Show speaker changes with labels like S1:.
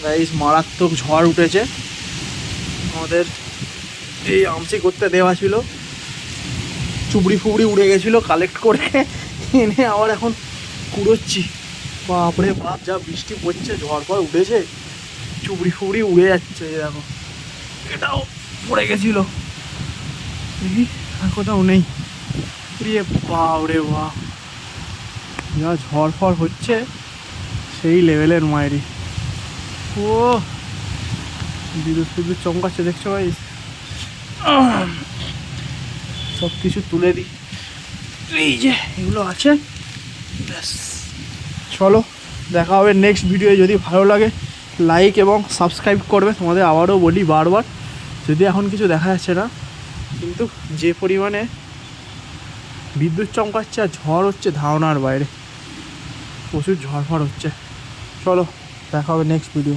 S1: Guys মারাত্মক ঝড় উঠেছে। আমাদের এই আমসি করতে দেওয়া ছিল, চুবড়ি ফুবড়ি উড়ে গেছিলো, কালেক্ট করে এনে আবার এখন কুড়োচ্ছি। বাপরে বাপ, যা বৃষ্টি পড়ছে, ঝড় ফড় উঠেছে, চুবড়ি ফুবড়ি উড়ে যাচ্ছে। এই দেখো, এটাও পড়ে গেছিলো, দেখি আর কোথাও নেই। রে বাপ রে বাপ, যা ঝড় ফড় হচ্ছে সেই লেভেলের মায়েরি। ও বিদ্যুৎ ফিদ্যুৎ চমকাচ্ছে, দেখছো ভাই। সব কিছু তুলে দিই, এই যে এগুলো আছে, ব্যাস। চলো, দেখা হবে নেক্সট ভিডিও। যদি ভালো লাগে লাইক এবং সাবস্ক্রাইব করবে। তোমাদের আবারও বলি বারবার, যদি এখন কিছু দেখা যাচ্ছে না, কিন্তু যে পরিমাণে বিদ্যুৎ চমকাচ্ছে আর ঝড় হচ্ছে ধারণার বাইরে, প্রচুর ঝড় ফড় হচ্ছে। চলো, দেখা হবে নেক্সট ভিডিও।